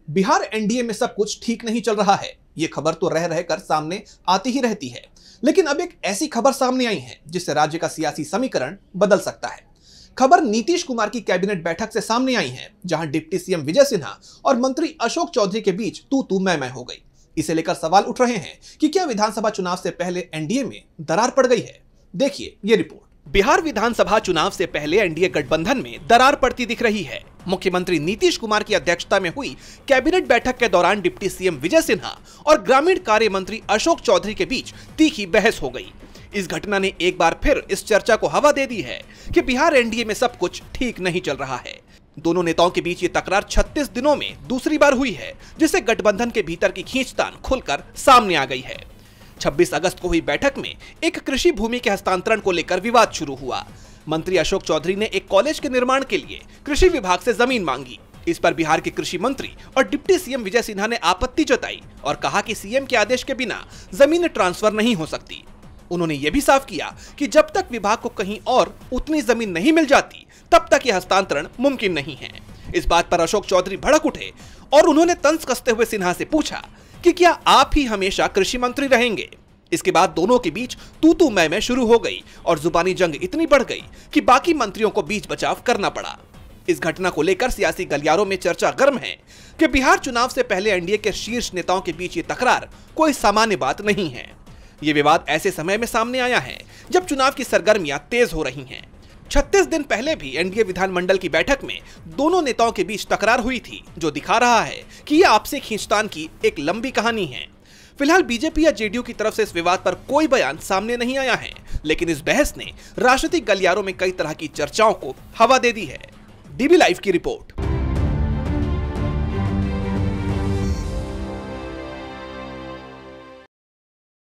Bihar NDA में सब कुछ ठीक नहीं चल रहा है। ये खबर तो रह रहकर सामने आती ही रहती है, लेकिन अब एक ऐसी खबर सामने आई है जिससे राज्य का सियासी समीकरण बदल सकता है। खबर नीतीश कुमार की कैबिनेट बैठक से सामने आई है, जहां डिप्टी सीएम विजय सिन्हा और मंत्री अशोक चौधरी के बीच तू मैं हो गई। इसे लेकर सवाल उठ रहे हैं कि क्या विधानसभा चुनाव से पहले एनडीए में दरार पड़ गई है। देखिए ये रिपोर्ट। बिहार विधानसभा चुनाव से पहले एनडीए गठबंधन में दरार पड़ती दिख रही है। मुख्यमंत्री नीतीश कुमार की अध्यक्षता में हुई कैबिनेट बैठक के दौरान डिप्टी सीएम विजय सिन्हा और ग्रामीण कार्य मंत्री अशोक चौधरी के बीच तीखी बहस हो गई। इस घटना ने एक बार फिर इस चर्चा को हवा दे दी है कि बिहार एनडीए में सब कुछ ठीक नहीं चल रहा है। दोनों नेताओं के बीच ये तकरार 36 दिनों में दूसरी बार हुई है, जिससे गठबंधन के भीतर की खींचतान खुलकर सामने आ गई है। 26 अगस्त को हुई बैठक में एक कृषि भूमि के हस्तांतरण को लेकर विवाद शुरू हुआ। मंत्री अशोक चौधरी ने एक कॉलेज के निर्माण के लिए कृषि विभाग से जमीन मांगी। इस पर बिहार के कृषि मंत्री और डिप्टी सीएम विजय सिन्हा ने आपत्ति जताई और कहा कि सीएम के आदेश के बिना जमीन ट्रांसफर नहीं हो सकती। उन्होंने यह भी साफ किया कि जब तक विभाग को कहीं और उतनी जमीन नहीं मिल जाती, तब तक यह हस्तांतरण मुमकिन नहीं है। इस बात पर अशोक चौधरी भड़क उठे और उन्होंने तंज कसते हुए सिन्हा से पूछा कि क्या आप ही हमेशा कृषि मंत्री रहेंगे। इसके बाद दोनों के बीच तू मैं शुरू हो गई और जुबानी जंग इतनी बढ़ गई कि बाकी मंत्रियों को बीच बचाव करना पड़ा। इस घटना को लेकर सियासी गलियारों में चर्चा गर्म है कि बिहार चुनाव से पहले एनडीए के शीर्ष नेताओं के बीच ये तकरार कोई सामान्य बात नहीं है। ये विवाद ऐसे समय में सामने आया है जब चुनाव की सरगर्मियां तेज हो रही हैं। 36 दिन पहले भी एनडीए विधानमंडल की बैठक में दोनों नेताओं के बीच तकरार हुई थी, जो दिखा रहा है कि यह आपसी खींचतान की एक लंबी कहानी है। फिलहाल बीजेपी या जेडीयू की तरफ से इस विवाद पर कोई बयान सामने नहीं आया है, लेकिन इस बहस ने राजनीतिक गलियारों में कई तरह की चर्चाओं को हवा दे दी है। डीबी लाइव की रिपोर्ट।